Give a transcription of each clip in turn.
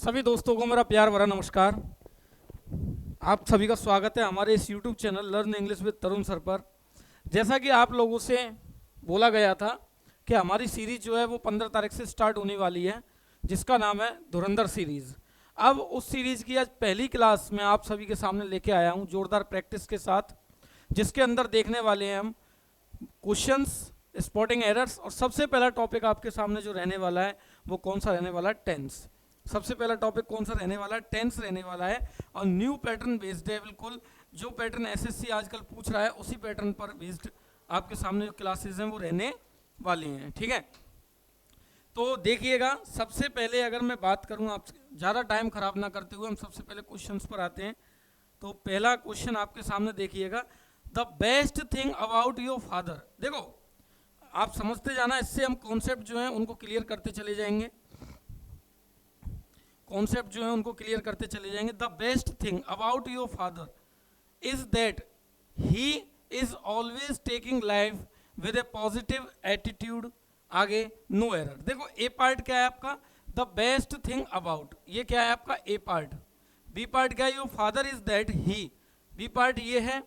सभी दोस्तों को मेरा प्यार भरा नमस्कार। आप सभी का स्वागत है हमारे इस YouTube channel learn English with Tarun sir पर। जैसा कि आप लोगों से बोला गया था कि हमारी सीरीज जो है वो 15 तारीख से स्टार्ट होने वाली है, जिसका नाम है धुरंधर सीरीज। अब उस सीरीज की आज पहली क्लास मैं आप सभी के सामने लेके आया हूँ जोरदार प्रैक्टिस के साथ, जिसके अंदर देखने वाले हैं हम क्वेश्चंस, स्पॉटिंग एरर्स, और सबसे पहला टॉपिक आपके सामने जो रहने वाला है वो कौन सा रहने वाला है? टेंस। सबसे पहला टॉपिक कौन सा रहने वाला है? टेंस रहने वाला है, और न्यू पैटर्न बेस्ड है। बिल्कुल जो पैटर्न एसएससी आजकल पूछ रहा है उसी पैटर्न पर बेस्ड आपके सामने जो क्लासेस हैं वो रहने वाली हैं। ठीक है, तो देखिएगा। सबसे पहले अगर मैं बात करूं, आप ज़्यादा टाइम खराब ना करते हुए हम सबसे पहले क्वेश्चंस पर आते हैं। तो पहला क्वेश्चन आपके सामने देखिएगा, the best thing about your father. देखो आप समझते जाना, इससे हम कॉन्सेप्ट जो हैं उनको क्लियर करते चले जाएंगे। कॉन्सेप्ट जो है उनको क्लियर करते चले जाएंगे। The best thing about your father is that he is always taking life with a positive attitude. आगे नो एरर। देखो ए पार्ट क्या है आपका? द बेस्ट थिंग अबाउट, ये क्या है आपका? ए पार्ट। बी पार्ट क्या है? Your father is that he. B part ये है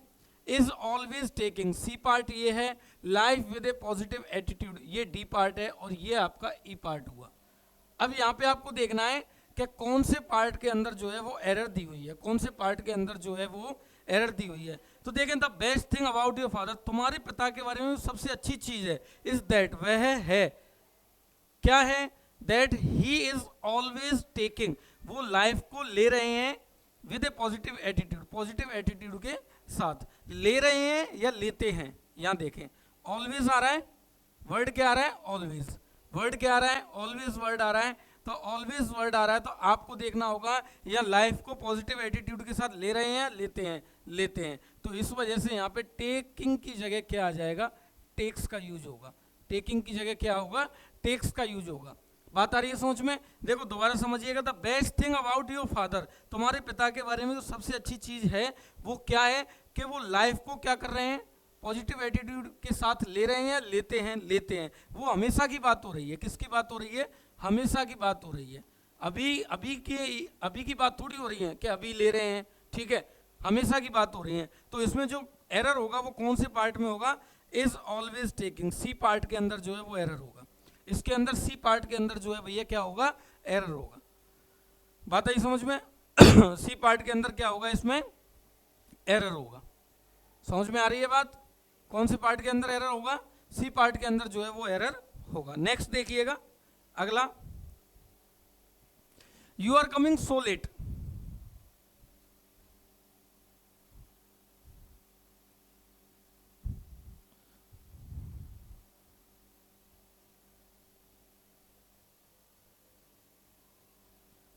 is always taking. C part ये है life with a positive attitude. ये डी पार्ट है, और ये आपका ई पार्ट हुआ। अब यहाँ पे आपको देखना है कि कौन से पार्ट के अंदर जो है वो एरर दी हुई है, कौन से पार्ट के अंदर जो है वो एरर दी हुई है। तो देखें, the best thing about your father, तुम्हारे पिता के बारे में सबसे अच्छी चीज है इज दैट, वह है क्या है? That he is always taking, वो लाइफ को ले रहे हैं with a positive attitude. Positive attitude के साथ ले रहे हैं या लेते हैं? यहाँ देखें, ऑलवेज आ रहा है, वर्ड क्या आ रहा है? ऑलवेज। वर्ड क्या आ रहा है? ऑलवेज वर्ड आ रहा है। तो ऑलवेज वर्ड आ रहा है, तो आपको देखना होगा या लाइफ को पॉजिटिव एटीट्यूड के साथ ले रहे हैं या लेते हैं? लेते हैं। तो इस वजह से यहाँ पे टेकिंग की जगह क्या आ जाएगा? टेक्स का यूज होगा। टेकिंग की जगह क्या होगा? टेक्स का यूज होगा। बात आ रही है समझ में? देखो दोबारा समझिएगा। The best thing about your father, तुम्हारे पिता के बारे में जो सबसे अच्छी चीज है वो क्या है? कि वो लाइफ को क्या कर रहे हैं? पॉजिटिव एटीट्यूड के साथ ले रहे हैं या लेते हैं? लेते हैं। वो हमेशा की बात हो रही है। किसकी बात हो रही है? हमेशा की बात हो रही है। अभी की बात थोड़ी हो रही है कि अभी ले रहे हैं। ठीक है, हमेशा की बात हो रही है। तो इसमें जो एरर होगा वो कौन से पार्ट में होगा? Is always taking. C part के अंदर जो है वो एरर होगा। इसके अंदर सी पार्ट के अंदर जो है भैया क्या होगा? एरर होगा। बात आई समझ में? सी पार्ट के अंदर क्या होगा? इसमें एरर होगा। समझ में आ रही है बात? कौन से पार्ट के अंदर एरर होगा? सी पार्ट के अंदर जो है वो एरर होगा। नेक्स्ट देखिएगा, अगला, you are coming so late.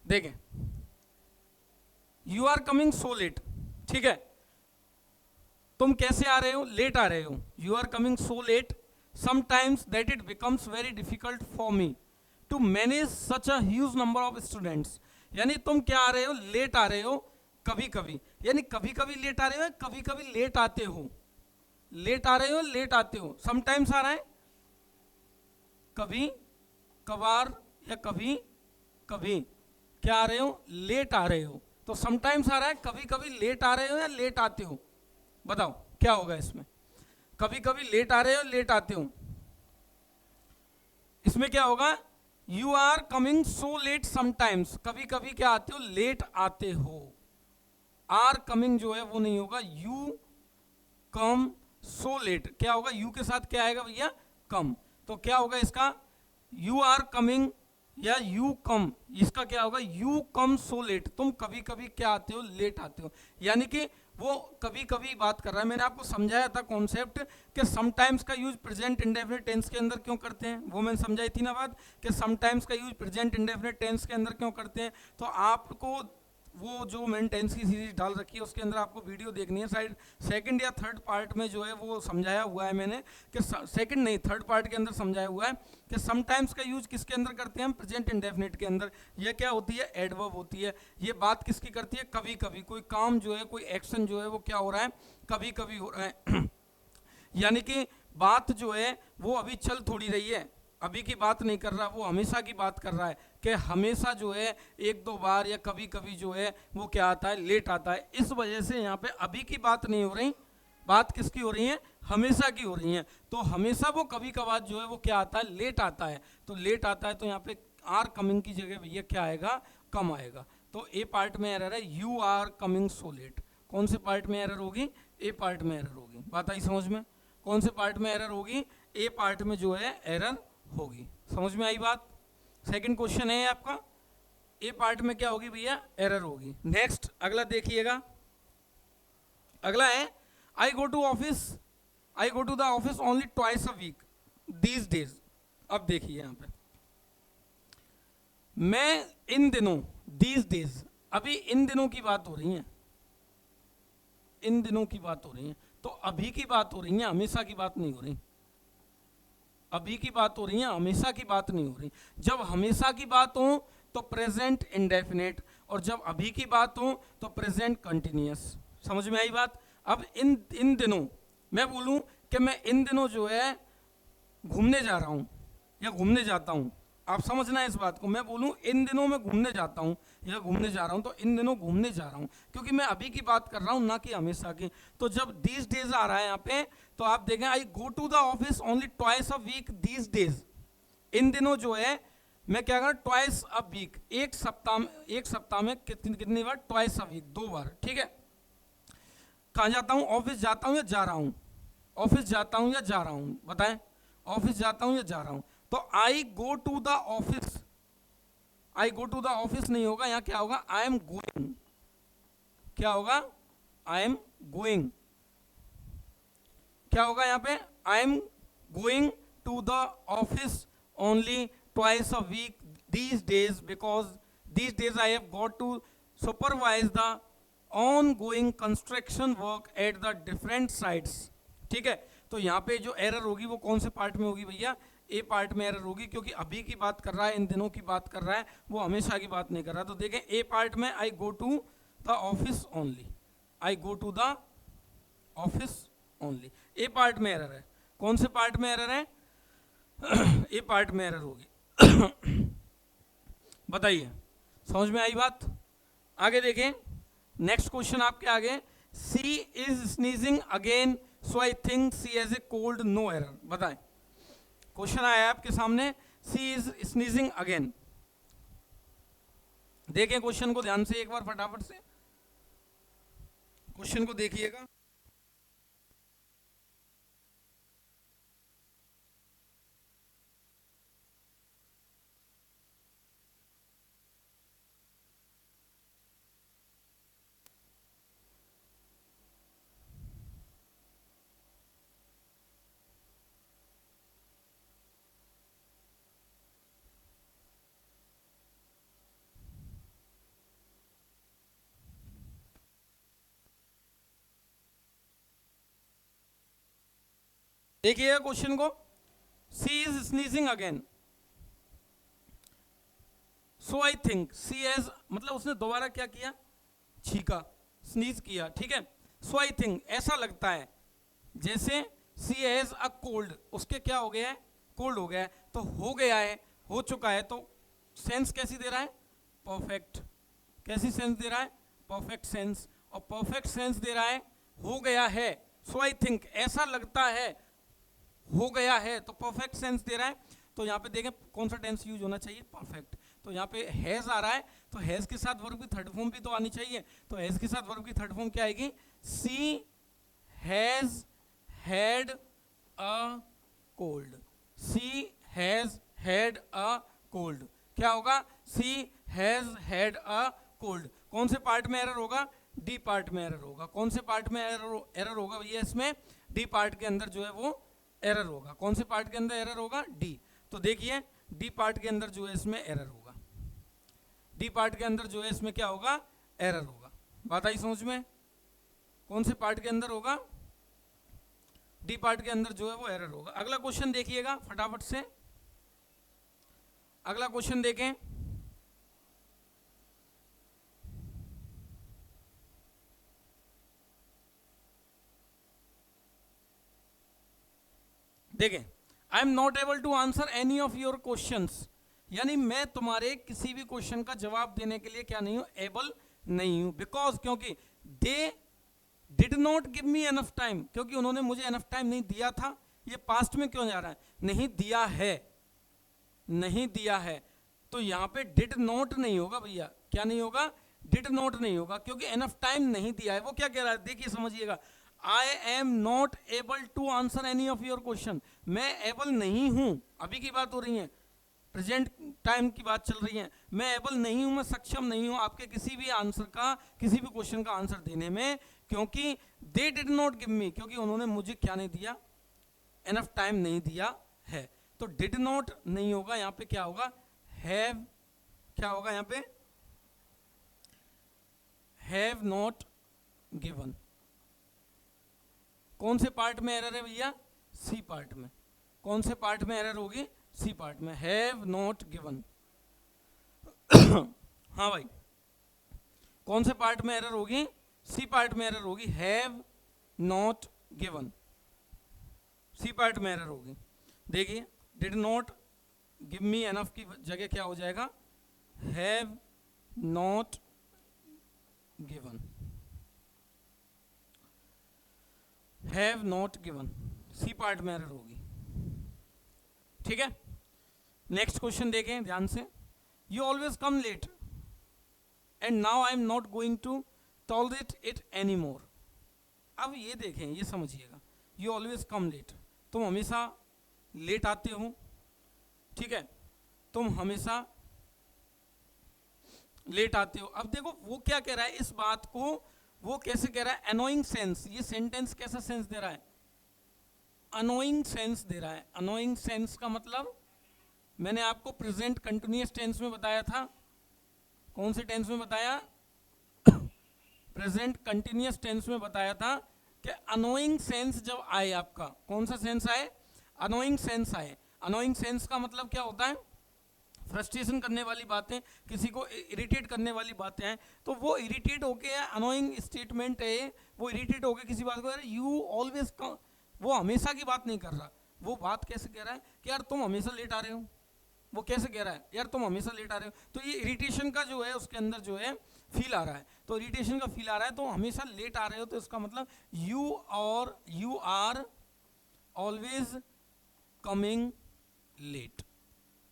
देखें, you are coming so late, ठीक है, तुम कैसे आ रहे हो? लेट आ रहे हो। You are coming so late, sometimes that it becomes very difficult for me to manage such a huge number of students. यानी तुम क्या आ रहे हो? लेट आ रहे हो कभी कभी। यानी कभी कभी लेट आ रहे हो, कभी कभी लेट आते हो। लेट आ रहे हो, लेट आते हो। समटाइम्स आ रहा है, कभी कभार या कभी कभी क्या आ रहे हो? लेट आ रहे हो। तो समटाइम्स आ रहा है, कभी कभी लेट आ रहे हो या लेट आते हो? बताओ क्या होगा इसमें? कभी कभी लेट आ रहे हो, लेट आते हो। इसमें क्या होगा? You are coming so late sometimes, कभी कभी क्या आते हो? लेट आते हो। आर कमिंग जो है वो नहीं होगा, यू कम सो लेट। क्या होगा? यू के साथ क्या आएगा भैया? कम। तो क्या होगा इसका? यू आर कमिंग या यू कम, इसका क्या होगा? यू कम सो लेट, तुम कभी कभी क्या आते हो? लेट आते हो। यानी कि वो कभी कभी बात कर रहा है। मैंने आपको समझाया था कॉन्सेप्ट कि समटाइम्स का यूज प्रेजेंट इंडेफिनिट टेंस के अंदर क्यों करते हैं, वो मैंने समझाई थी ना बात, कि समटाइम्स का यूज प्रेजेंट इंडेफिनिट टेंस के अंदर क्यों करते हैं। तो आपको वो जो मैंने टेंस की सीरीज डाल रखी है उसके अंदर आपको वीडियो देखनी है, शायद सेकंड या थर्ड पार्ट में जो है वो समझाया हुआ है मैंने, कि सेकंड नहीं थर्ड पार्ट के अंदर समझाया हुआ है कि समटाइम्स का यूज किसके अंदर करते हैं हम? प्रेजेंट इंडेफिनिट के अंदर। ये क्या होती है? एडवर्ब होती है। ये बात किसकी करती है? कभी कभी। कोई काम जो है, कोई एक्शन जो है वो क्या हो रहा है? कभी कभी हो रहा है। यानी कि बात जो है वो अभी चल थोड़ी रही है, अभी की बात नहीं कर रहा, वो हमेशा की बात कर रहा है कि हमेशा जो है एक दो बार या कभी कभी जो है वो क्या आता है, लेट आता है। इस वजह से यहाँ पे अभी की बात नहीं हो रही, बात किसकी हो रही है, हमेशा की हो रही है। तो हमेशा वो कभी कभार जो है वो क्या आता है, लेट आता है। तो लेट आता है तो यहाँ पे आर कमिंग की जगह भैया क्या आएगा, कम आएगा। तो ए पार्ट में एरर है, you are coming so late. कौन से पार्ट में एरर होगी, ए पार्ट में एरर होगी। बात आई समझ में, कौन से पार्ट में एरर होगी, ए पार्ट में जो है एरर होगी। समझ में आई बात। सेकंड क्वेश्चन है आपका, ए पार्ट में क्या होगी भैया, एरर होगी। नेक्स्ट अगला देखिएगा, अगला है I go to office, I go to the office only twice a week these days. अब देखिए यहां पे मैं इन दिनों, दीज डेज, अभी इन दिनों की बात हो रही है, इन दिनों की बात हो रही है। तो अभी की बात हो रही है, हमेशा की बात नहीं हो रही। अभी की बात हो रही है, हमेशा की बात नहीं हो रही। जब हमेशा की बात हो तो प्रेजेंट इंडेफिनेट, और जब अभी की बात हो तो प्रेजेंट कंटिन्यूअस। समझ में आई बात। अब इन दिनों मैं बोलूं कि मैं इन दिनों जो है घूमने जा रहा हूं या घूमने जाता हूं, आप समझना है इस बात को। मैं बोलूं इन दिनों मैं घूमने जाता हूं या घूमने जा रहा हूं, तो इन दिनों घूमने जा रहा हूं, क्योंकि मैं अभी की बात कर रहा हूं ना कि हमेशा की। तो जब दीज डेज आ रहा है यहाँ पे, तो आप देखें I go to the office only twice a week these days. इन दिनों जो है मैं क्या कर, ट्वाइस अ वीक, एक सप्ताह में कितनी बार, ट्वाइस अ वीक, 2 बार। ठीक है, कहाँ जाता हूँ, ऑफिस जाता हूँ या जा रहा हूँ, ऑफिस जाता हूँ या जा रहा हूँ, बताएं, ऑफिस जाता हूँ या जा रहा हूँ। तो I go to the office, I go to the office नहीं होगा, यहाँ क्या होगा, आई एम गोइंग। क्या होगा, आई एम गोइंग। क्या होगा यहाँ पे, I am going to the office only twice a week these days, because these days I have got to supervise the ongoing construction work at the different sites. ठीक है, तो यहाँ पे जो एरर होगी वो कौन से पार्ट में होगी भैया, ए पार्ट में एरर होगी, क्योंकि अभी की बात कर रहा है, इन दिनों की बात कर रहा है, वो हमेशा की बात नहीं कर रहा। तो देखें ए पार्ट में I go to the office only, I go to the office only, A part में एरर है। कौन से पार्ट में एरर है, ए पार्ट में एरर होगी। बताइए, समझ में आई बात। आगे देखें, नेक्स्ट क्वेश्चन आपके आगे, she is sneezing again so I think she has a cold, no error. बताएं, क्वेश्चन आया है आपके सामने, सी इज स्नीजिंग अगेन। देखें क्वेश्चन को ध्यान से एक बार फटाफट से, क्वेश्चन को देखिएगा। देखिएगा क्वेश्चन को, she is sneezing again so I think she has, मतलब उसने दोबारा क्या किया, छीका, स्नीज किया। ठीक है, सो आई थिंक, ऐसा लगता है जैसे सी हैज अ कोल्ड, उसके क्या हो गया है, कोल्ड हो गया है। तो हो गया है, हो चुका है, तो सेंस कैसी दे रहा है, परफेक्ट। कैसी सेंस दे रहा है, परफेक्ट सेंस। और परफेक्ट सेंस दे रहा है, हो गया है, सो आई थिंक, ऐसा लगता है, हो गया है, तो परफेक्ट सेंस दे रहा है। तो यहाँ पे देखें कौन सा टेंस यूज होना चाहिए, परफेक्ट। तो यहाँ पे हैज आ रहा है, तो हैज के साथ वर्ब की थर्ड फॉर्म भी तो आनी चाहिए। तो हैज के साथ वर्ब की थर्ड फॉर्म क्या आएगी, she has had a cold, she has had a cold. क्या होगा, she has had a cold. कौन से पार्ट में एरर होगा, डी पार्ट में एरर होगा। कौन से पार्ट में एरर होगा भैया, इसमें डी पार्ट के अंदर जो है वो एरर होगा। कौन से पार्ट के अंदर एरर होगा, डी। तो देखिए डी पार्ट के अंदर जो है इसमें एरर होगा, डी पार्ट के अंदर जो है इसमें क्या होगा, एरर होगा। बात आई समझ में, कौन से पार्ट के अंदर होगा, डी पार्ट के अंदर जो है वो एरर होगा। अगला क्वेश्चन देखिएगा फटाफट से, अगला क्वेश्चन देखें, देखें I am not able to answer any of your questions, यानी मैं तुम्हारे किसी भी क्वेश्चन का जवाब देने के लिए क्या नहीं हूं, एबल नहीं हूं। बिकॉज क्योंकि they did not give me enough time, क्योंकि उन्होंने मुझे एनफ टाइम नहीं दिया था। ये पास्ट में क्यों जा रहा है, नहीं दिया है, नहीं दिया है, तो यहां पे डिड नॉट नहीं होगा भैया, क्या नहीं होगा, डिड नॉट नहीं होगा, क्योंकि एनफ टाइम नहीं दिया है। वो क्या कह रहा है, देखिए समझिएगा, I am not able to answer any of your question, मैं एबल नहीं हूं, अभी की बात हो रही है, प्रेजेंट टाइम की बात चल रही है, मैं एबल नहीं हूं, मैं सक्षम नहीं हूं आपके किसी भी आंसर का, किसी भी क्वेश्चन का आंसर देने में, क्योंकि दे डिड नॉट गिव मी, क्योंकि उन्होंने मुझे क्या नहीं दिया, एनफ टाइम नहीं दिया है। तो डिड नॉट नहीं होगा, यहां पे क्या होगा, हैव, क्या होगा यहां पे, हैव नॉट गिवन। कौन से पार्ट में एरर है भैया, सी पार्ट में। कौन से पार्ट में एरर होगी, सी पार्ट में, हैव नॉट गिवन। हाँ भाई, कौन से पार्ट में एरर होगी, सी पार्ट में एरर होगी, have not given, C part में एरर होगी। देखिए did not give me enough की जगह क्या हो जाएगा, have not given, have not given, C part में एरर होगी। ठीक है, नेक्स्ट क्वेश्चन देखें ध्यान से, you always come late and now I am not going to tolerate it any more. अब ये देखें, ये समझिएगा, यू ऑलवेज कम लेट, तुम हमेशा लेट आते हो, ठीक है, तुम हमेशा लेट आते हो। अब देखो वो क्या कह रहा है, इस बात को वो कैसे कह रहा है, अनोइंग सेंस, ये सेंटेंस कैसा सेंस दे रहा है, अनोइंग सेंस दे रहा है। अनोइंग सेंस का मतलब मैंने आपको प्रेजेंट कंटिन्यूअस टेंस में बताया था, कौन से टेंस में बताया, प्रेजेंट कंटिन्यूअस टेंस में बताया था कि अनोइंग सेंस जब आए, आपका कौन सा सेंस आए, अनोइंग सेंस आए। अनोइंग सेंस का मतलब क्या होता है, फ्रस्ट्रेशन करने वाली बातें, किसी को इरिटेट करने वाली बातें हैं, तो वो इरिटेट होके, अनोइंग स्टेटमेंट है, वो इरिटेट होके किसी बात को, यू ऑलवेज, वो हमेशा की बात नहीं कर रहा, वो बात कैसे कह रहा है कि यार तुम हमेशा लेट आ रहे हो, वो कैसे कह रहा है, यार तुम हमेशा लेट आ रहे हो, तो ये इरिटेशन का जो है उसके अंदर जो है फील आ रहा है, तो इरिटेशन का फील आ रहा है, तो हमेशा लेट आ रहे हो, तो इसका मतलब you are always coming late.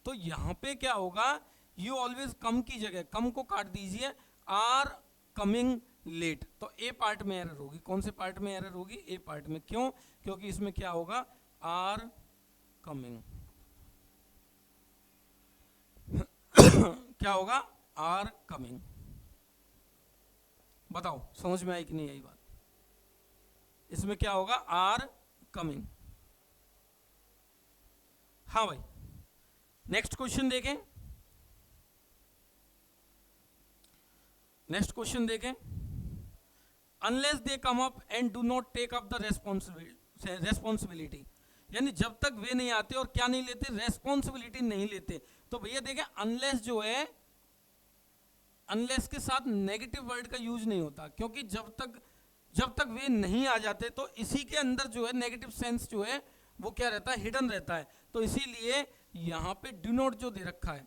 तो यहां पे क्या होगा, यू ऑलवेज कम की जगह कम को काट दीजिए, आर कमिंग लेट, तो ए पार्ट में एरर होगी। कौन से पार्ट में एरर होगी, ए पार्ट में, क्यों, क्योंकि इसमें क्या होगा, आर कमिंग क्या होगा, आर कमिंग। बताओ समझ में आई कि नहीं आई बात, इसमें क्या होगा, आर कमिंग। हाँ भाई, नेक्स्ट क्वेश्चन देखें, नेक्स्ट क्वेश्चन देखें, unless they come up and do not take up the responsibility, यानी जब तक वे नहीं आते और क्या नहीं लेते, रेस्पॉन्सिबिलिटी नहीं लेते। तो भैया देखें, अनलेस जो है, अनलेस के साथ नेगेटिव वर्ड का यूज नहीं होता, क्योंकि जब तक वे नहीं आ जाते तो इसी के अंदर जो है नेगेटिव सेंस जो है वो क्या रहता है, हिडन रहता है। तो इसीलिए यहां पे डू नॉट जो दे रखा है,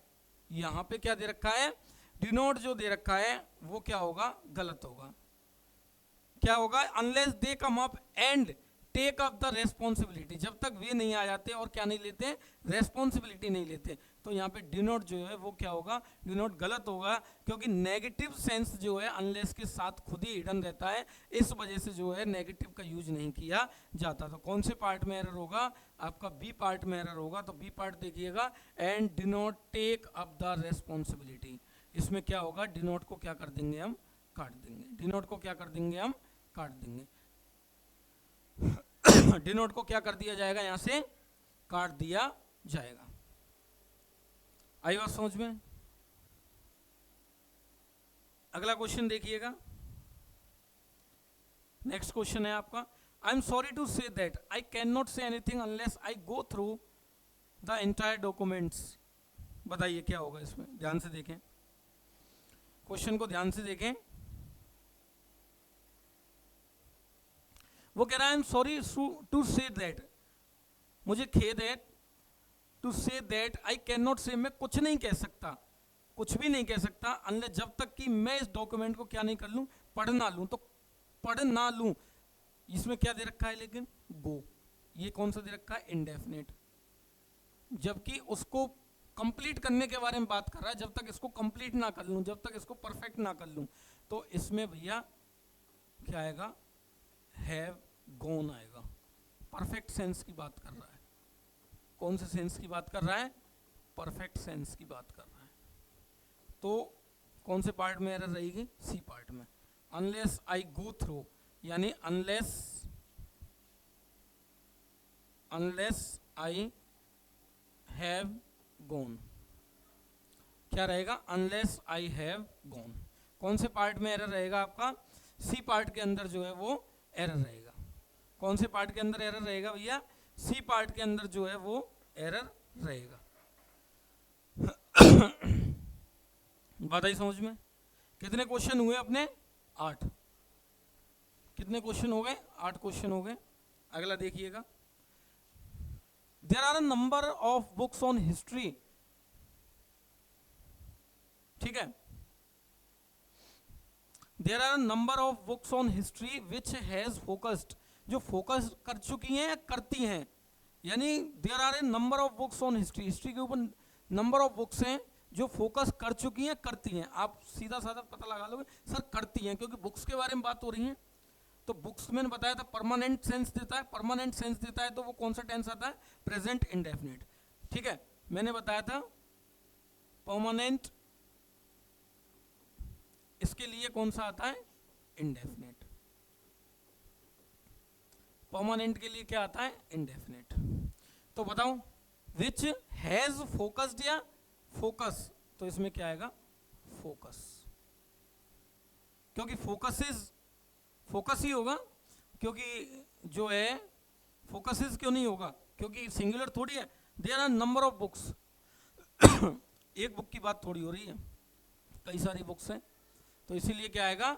यहां पे क्या दे रखा है, डू नॉट जो दे रखा है वो क्या होगा, गलत होगा। क्या होगा, unless they come up and take up the responsibility, जब तक वे नहीं आ जाते और क्या नहीं लेते, रेस्पॉन्सिबिलिटी नहीं लेते। तो यहाँ पे डू नॉट जो है वो क्या होगा, डू नॉट गलत होगा, क्योंकि नेगेटिव सेंस जो है अनलेस के साथ खुद ही हिडन रहता है, इस वजह से जो है नेगेटिव का यूज नहीं किया जाता। तो कौन से पार्ट में एरर होगा, आपका बी पार्ट में एरर होगा। तो बी पार्ट देखिएगा, and do not take up the responsibility, इसमें क्या होगा, डू नॉट को क्या कर देंगे हम, काट देंगे, डू नॉट को क्या कर देंगे हम, काट देंगे, डी नोट को क्या कर दिया जाएगा, यहां से काट दिया जाएगा। आई बात समझ में। अगला क्वेश्चन देखिएगा, नेक्स्ट क्वेश्चन है आपका, I am sorry to say that I can not say anything unless I go through the entire documents. बताइए क्या होगा इसमें, ध्यान से देखें क्वेश्चन को, ध्यान से देखें। वो कह रहा है I am sorry to say that, मुझे खेद है to say that I can not से, मैं कुछ नहीं कह सकता, कुछ भी नहीं कह सकता, अनलेस जब तक कि मैं इस डॉक्यूमेंट को क्या नहीं कर लूं, पढ़ ना लूं। तो पढ़ ना लूं, इसमें क्या दे रखा है लेकिन, गो, ये कौन सा दे रखा है, इंडेफिनिट, जबकि उसको कंप्लीट करने के बारे में बात कर रहा है। जब तक इसको कंप्लीट ना कर लूं, जब तक इसको परफेक्ट ना कर लूं, तो इसमें भैया क्या आएगा, हैव गॉन आएगा। परफेक्ट सेंस की बात कर रहा है। कौन से सेंस की बात कर रहा है, परफेक्ट सेंस की बात कर रहा है। तो कौन से पार्ट में एरर रहेगी, सी पार्ट में। अनलेस आई गो थ्रू, यानी अनलेस आई हैव गॉन, क्या रहेगा, अनलेस आई हैव गॉन। कौन से पार्ट में एरर रहेगा आपका, सी पार्ट के अंदर जो है वो एरर रहेगा। कौन से पार्ट के अंदर एरर रहेगा भैया, सी पार्ट के अंदर जो है वो एरर रहेगा। बात आई समझ में। कितने क्वेश्चन हुए अपने, 8। कितने क्वेश्चन हो गए, 8 क्वेश्चन हो गए। अगला देखिएगा, there are a number of books on history, ठीक है, there are a number of books on history which has focused, जो फोकस कर चुकी हैं या करती हैं, यानी there are a number of books on history, history के ऊपर नंबर ऑफ बुक्स हैं जो फोकस कर चुकी हैं, करती हैं। आप सीधा साधा पता लगा लोगे सर करती हैं, क्योंकि बुक्स के बारे में बात हो रही है। तो बुक्स मैंने बताया था परमानेंट सेंस देता है, परमानेंट सेंस देता है तो वो कौन सा टेंस आता है, प्रेजेंट इंडेफिनिट, ठीक है। मैंने बताया था परमानेंट, इसके लिए कौन सा आता है, इंडेफिनिट। परमानेंट के लिए क्या आता है, इंडेफिनिट। तो बताओ, विच हैज फोकस्ड या फोकस, तो इसमें क्या आएगा, फोकस, क्योंकि फोकस ही होगा, क्योंकि जो है फोकसेस क्यों नहीं होगा, क्योंकि सिंगुलर थोड़ी है। There are number of books, एक बुक की बात थोड़ी हो रही है, कई सारी बुक्स हैं, तो इसीलिए क्या आएगा,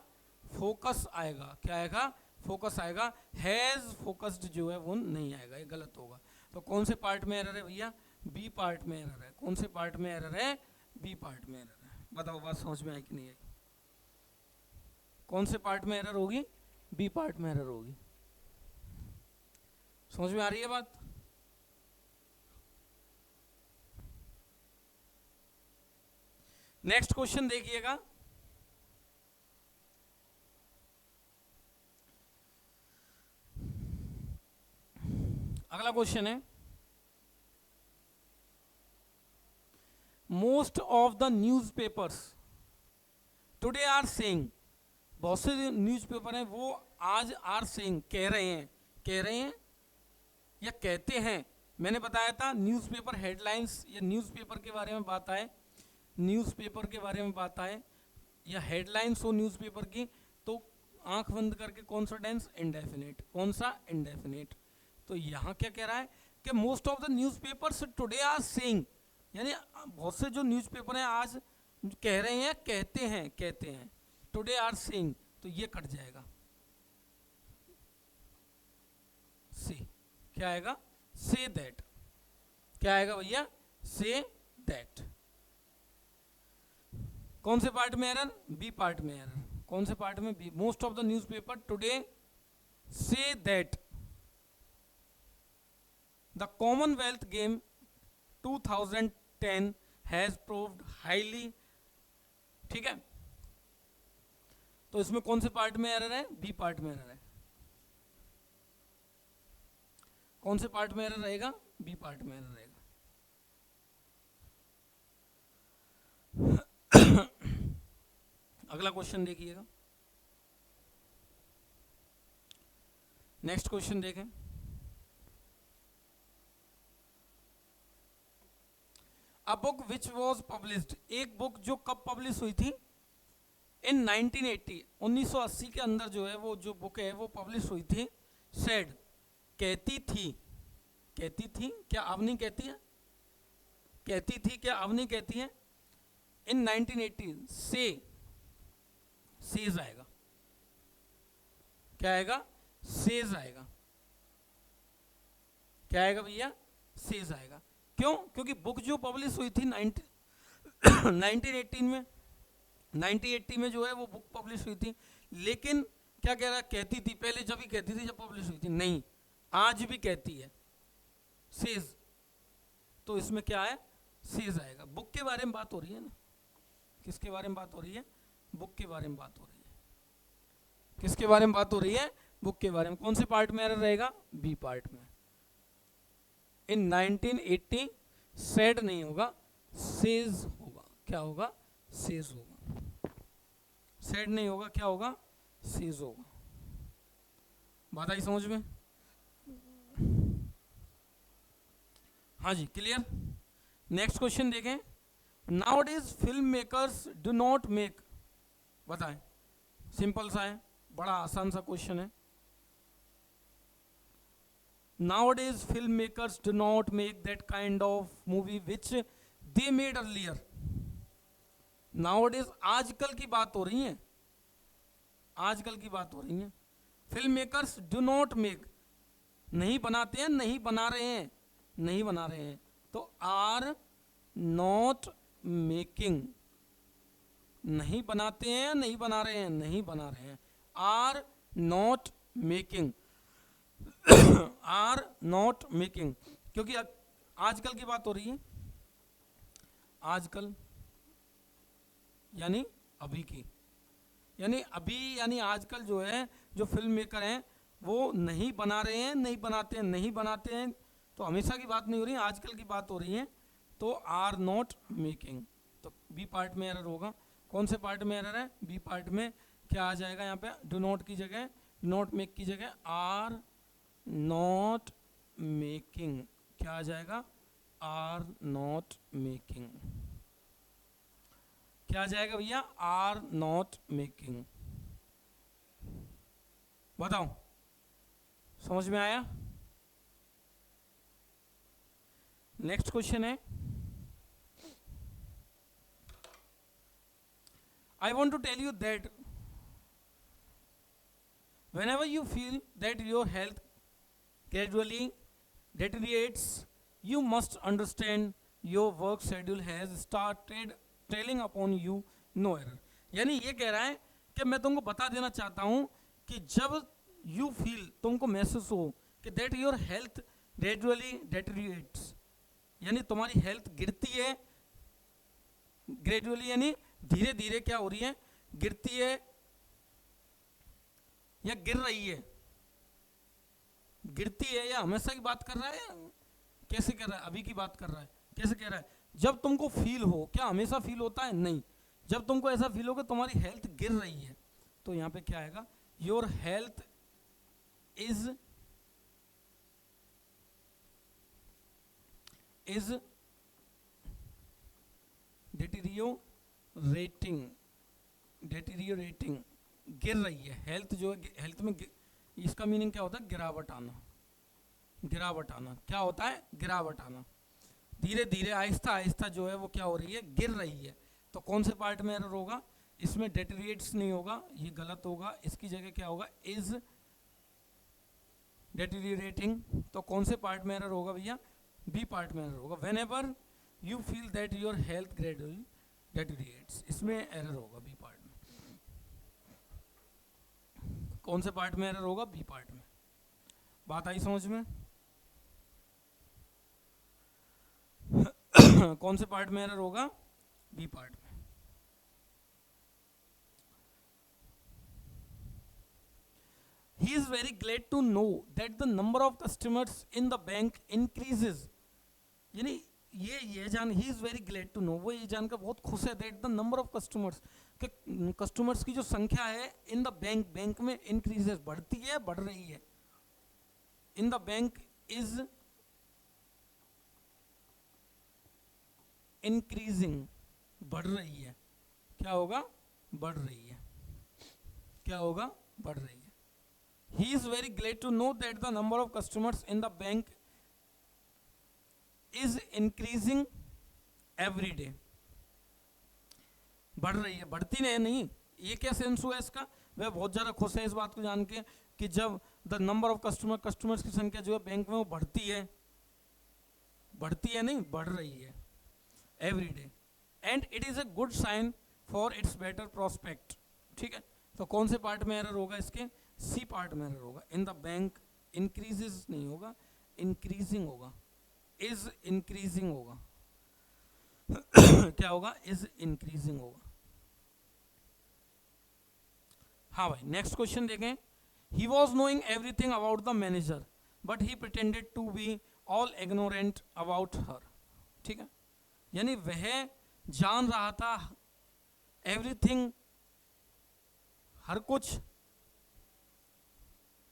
फोकस आएगा। क्या आएगा, फोकस आएगा। हैज फोकस्ड जो है वो नहीं आएगा, ये गलत होगा। तो कौन से पार्ट में एरर है भैया, बी पार्ट में एरर है। कौन से पार्ट में एरर है, बी पार्ट में एरर है। बताओ बात समझ में आई कि नहीं आई, कौन से पार्ट में एरर होगी, बी पार्ट में एरर होगी। समझ में आ रही है बात। नेक्स्ट क्वेश्चन देखिएगा, अगला क्वेश्चन है, most of the newspapers today are saying, बहुत से न्यूज़पेपर हैं वो आज आर सेइंग, कह रहे हैं या कहते हैं। मैंने बताया था न्यूज़पेपर हेडलाइंस या न्यूज़पेपर के बारे में बात आए, न्यूज़पेपर के बारे में बात आए या हेडलाइंस हो न्यूज़पेपर की, तो आंख बंद करके कौन सा टेंस, इंडेफिनिट। कौन सा, इंडेफिनिट। तो यहाँ क्या कह रहा है कि most of the newspapers today are saying, यानी बहुत से जो न्यूज़पेपर हैं आज कह रहे हैं, कहते हैं, टुडे आर सेइंग, तो ये कट जाएगा, से क्या आएगा, से दैट। क्या आएगा भैया, से दैट। कौन से पार्ट में एरर, बी पार्ट में एरर। कौन से पार्ट में, B. Most of the newspaper today say that the Commonwealth game 2010 has proved highly, ठीक है। तो इसमें कौन से पार्ट में एरर है, बी पार्ट में एरर है। कौन से पार्ट में एरर रहेगा, बी पार्ट में एरर रहेगा। अगला क्वेश्चन देखिएगा, नेक्स्ट क्वेश्चन देखें, a book which was published, एक बुक जो कब पब्लिश हुई थी, इन 1980, 1980 के अंदर जो है वो जो बुक है वो पब्लिश हुई थी, सेड, कहती थी क्या अब नहीं कहती है, कहती थी क्या अब नहीं कहती है, इन 1980 से, सेज आएगा। क्या आएगा, सेज आएगा। क्या आएगा भैया, सेज आएगा। क्यों? क्योंकि बुक जो पब्लिश हुई थी 1918 में, 1980 में जो है वो बुक पब्लिश हुई थी। लेकिन क्या कह रहा, कहती थी पहले, जब ही कहती थी जब पब्लिश हुई थी, नहीं आज भी कहती है सेज। तो इसमें क्या है, सेज आएगा। बुक के बारे में बात हो रही है ना, किसके बारे में बात हो रही है, बुक के बारे में बात हो रही है। किसके बारे में बात हो रही है, बुक के बारे में। कौन से पार्ट में एरर रहेगा, बी पार्ट में। इन 1980 सेड नहीं होगा, सेज होगा। क्या होगा, सेज होगा। सेड नहीं होगा, क्या होगा, सेज होगा। बात आई समझ में? हाँ जी, क्लियर। नेक्स्ट क्वेश्चन देखें। Now days film makers do not make, बताएं, सिंपल सा है, बड़ा आसान सा क्वेश्चन है। Nowadays filmmakers do not make that kind of movie which they made earlier. Nowadays आजकल की बात हो रही है, आजकल की बात हो रही है। Film makers do not make, नहीं बनाते हैं, नहीं बना रहे हैं, नहीं बना रहे हैं। तो आर नॉट मेकिंग, नहीं बनाते हैं, नहीं बना रहे हैं, नहीं बना रहे हैं। Are not making, are not making, क्योंकि आजकल की बात हो रही है। आजकल यानी अभी की, यानी अभी, यानी आजकल जो है, जो फिल्म मेकर हैं वो नहीं बना रहे हैं, नहीं बनाते हैं, नहीं बनाते हैं। तो हमेशा की बात नहीं हो रही है, आजकल की बात हो रही है। तो आर नॉट मेकिंग, तो बी पार्ट में एरर होगा। कौन से पार्ट में एरर है, बी पार्ट में। क्या आ जाएगा यहाँ पे, डू नॉट की जगह, नॉट मेक की जगह आर नॉट मेकिंग। क्या आ जाएगा, आर नॉट मेकिंग। क्या आ जाएगा भैया, आर नॉट मेकिंग। बताओ, समझ में आया? नेक्स्ट क्वेश्चन है, I want to tell you that whenever you feel that your health gradually deteriorates, you must understand your work schedule has started trailing upon you, no error. यानी ये कह रहा है कि मैं तुमको बता देना चाहता हूं कि जब you feel, तुमको महसूस हो कि that your health gradually deteriorates, यानी तुम्हारी हेल्थ गिरती है, ग्रेजुअली यानी धीरे धीरे क्या हो रही है, गिरती है या गिर रही है, गिरती है या हमेशा की बात कर रहा है, कैसे कर रहा है, अभी की बात कर रहा है, कैसे कह रहा है, जब तुमको फील हो, क्या हमेशा फील होता है, नहीं, जब तुमको ऐसा फील हो कि तुम्हारी हेल्थ गिर रही है, तो यहां पे क्या आएगा, your health is deteriorating, deteriorating, गिर रही है हेल्थ, जो है हेल्थ में इसका मीनिंग क्या होता है, गिरावट आना, गिरावट आना। क्या होता है, गिरावट आना, धीरे धीरे आहिस्ता आहिस्ता जो है वो क्या हो रही है, गिर रही है। तो कौन से पार्ट में एरर होगा, इसमें डेटीरिएट्स नहीं होगा, ये गलत होगा, इसकी जगह क्या होगा, इज डेटीरिएटिंग। तो कौन से पार्ट में एरर होगा भैया, बी पार्ट में एरर होगा। Whenever you feel that your health gradually deteriorates, इसमें एरर होगा बी पार्ट में। कौन से पार्ट में एरर होगा, बी पार्ट में। बात आई समझ में? कौन से पार्ट में एरर होगा, बी पार्ट में। He is very glad to know that the number of customers in the bank increases, यानी ये जान, he is very glad to know, वो ये जानकर बहुत खुश है, that the number of customers, कि कस्टमर्स की जो संख्या है इन द बैंक, बैंक में इंक्रीजेस, बढ़ती है, बढ़ रही है, in the bank is increasing, बढ़ रही है। क्या होगा, बढ़ रही है, क्या होगा, बढ़ रही है। He is very glad to know that the number of customers in the bank is increasing every day, बढ़ रही है, बढ़ती नहीं, ये क्या सेंस हुआ इसका, वह बहुत ज़्यादा खुश है इस बात को जान के कि जब द नंबर ऑफ कस्टमर्स की संख्या जो है बैंक में वो बढ़ती है, बढ़ती है नहीं, बढ़ रही है every day, and it is a good sign for its better prospect. ठीक है, तो कौन से पार्ट में एरर होगा इसके, सी पार्ट में एरर होगा। इन द बैंक इंक्रीजेस नहीं होगा, इंक्रीजिंग होगा, इज इंक्रीजिंग होगा क्या होगा, इज इंक्रीजिंग होगा। हाँ भाई, नेक्स्ट क्वेश्चन देखें। He was knowing everything about the manager but he pretended to be all ignorant about her. ठीक है, यानी वह जान रहा था एवरीथिंग, हर कुछ,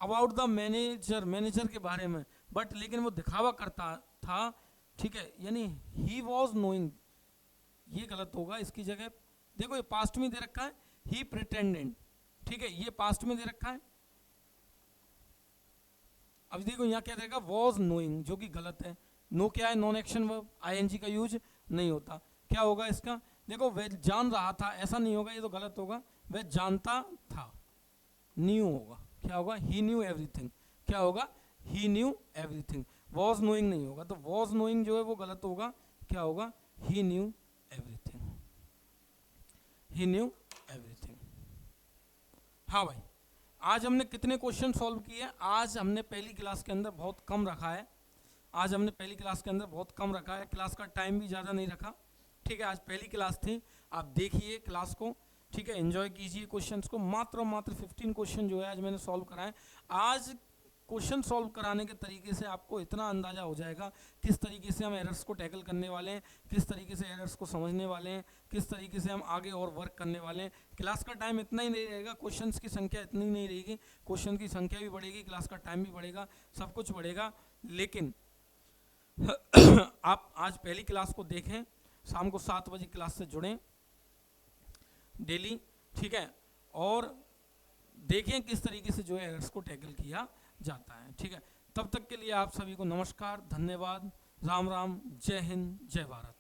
अबाउट द मैनेजर, मैनेजर के बारे में, बट लेकिन वो दिखावा करता था। ठीक है, यानी ही वॉज नोइंग, ये गलत होगा, इसकी जगह देखो ये पास्ट में दे रखा है, ही प्रिटेंडेड। ठीक है, ये पास्ट में दे रखा है। अब देखो यहाँ क्या रहेगा, वॉज नोइंग, जो कि गलत है। नो क्या है, नॉन एक्शन वर्ब, आईएनजी का यूज नहीं होता। क्या होगा इसका, देखो वह जान रहा था, ऐसा नहीं होगा, ये तो गलत होगा। वह जानता था, न्यू होगा। क्या होगा, ही न्यू एवरीथिंग। क्या होगा, ही न्यू एवरीथिंग। वॉज नोइंग नहीं होगा, तो वॉज नोइंग जो है वो गलत होगा। क्या होगा, ही न्यू एवरीथिंग, ही न्यू एवरीथिंग। हाँ भाई, आज हमने कितने क्वेश्चन सॉल्व किए? आज हमने पहली क्लास के अंदर बहुत कम रखा है। आज हमने पहली क्लास के अंदर बहुत कम रखा है, क्लास का टाइम भी ज़्यादा नहीं रखा। ठीक है, आज पहली क्लास थी, आप देखिए क्लास को। ठीक है, एंजॉय कीजिए क्वेश्चंस को। मात्र 15 क्वेश्चन जो है आज मैंने सॉल्व कराए। आज क्वेश्चन सॉल्व कराने के तरीके से आपको इतना अंदाजा हो जाएगा किस तरीके से हम एरर्स को टैकल करने वाले हैं, किस तरीके से एरर्स को समझने वाले हैं, किस तरीके से हम आगे और वर्क करने वाले हैं। क्लास का टाइम इतना ही नहीं रहेगा, क्वेश्चंस की संख्या इतनी ही नहीं रहेगी, क्वेश्चन की संख्या भी बढ़ेगी, क्लास का टाइम भी बढ़ेगा, सब कुछ बढ़ेगा। लेकिन आप आज पहली क्लास को देखें, शाम को 7 बजे क्लास से जुड़ें डेली। ठीक है, और देखें किस तरीके से जो है एरर्स को टैकल किया जाता है। ठीक है, तब तक के लिए आप सभी को नमस्कार, धन्यवाद, राम राम, जय हिंद, जय भारत।